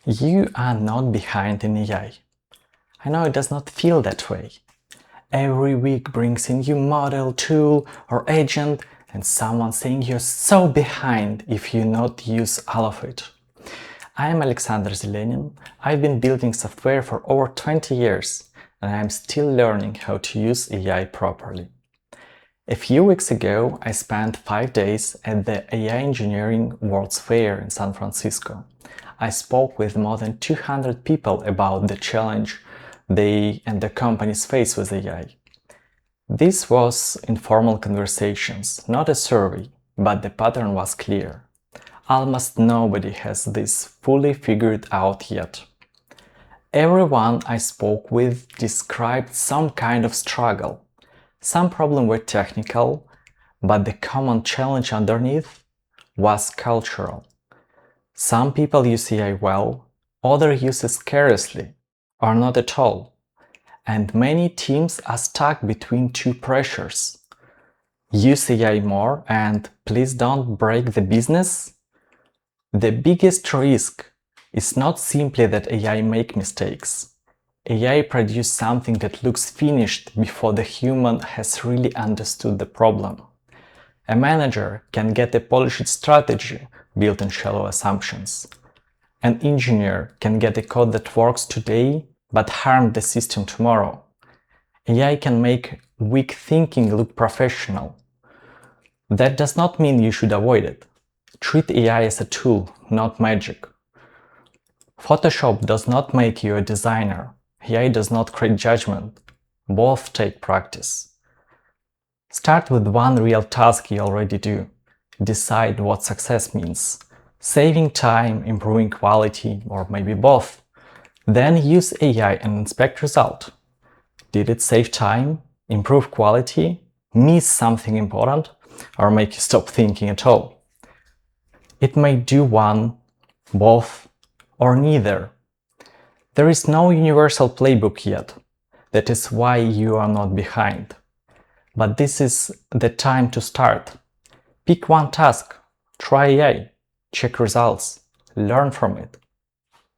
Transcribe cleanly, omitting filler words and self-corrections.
You are not behind in AI. I know it does not feel that way. Every week brings a new model, tool or agent and someone saying you're so behind if you not use all of it. I am Aleksandr Zelenin. I've been building software for over 20 years and I am still learning how to use AI properly. A few weeks ago, I spent 5 days at the AI Engineering World's Fair in San Francisco. I spoke with more than 200 people about the challenge they and the companies face with AI. This was informal conversations, not a survey, but the pattern was clear. Almost nobody has this fully figured out yet. Everyone I spoke with described some kind of struggle. Some problems were technical, but the common challenge underneath was cultural. Some people use AI well, others use it scarcely, or not at all. And many teams are stuck between two pressures. Use AI more and please don't break the business. The biggest risk is not simply that AI make mistakes. AI produces something that looks finished before the human has really understood the problem. A manager can get a polished strategy built on shallow assumptions. An engineer can get a code that works today but harm the system tomorrow. AI can make weak thinking look professional. That does not mean you should avoid it. Treat AI as a tool, not magic. Photoshop does not make you a designer. AI does not create judgment. Both take practice. Start with one real task you already do. Decide what success means. Saving time, improving quality, or maybe both. Then use AI and inspect result. Did it save time, improve quality, miss something important, or make you stop thinking at all? It may do one, both, or neither. There is no universal playbook yet. That is why you are not behind. But this is the time to start. Pick one task, try AI, check results, learn from it.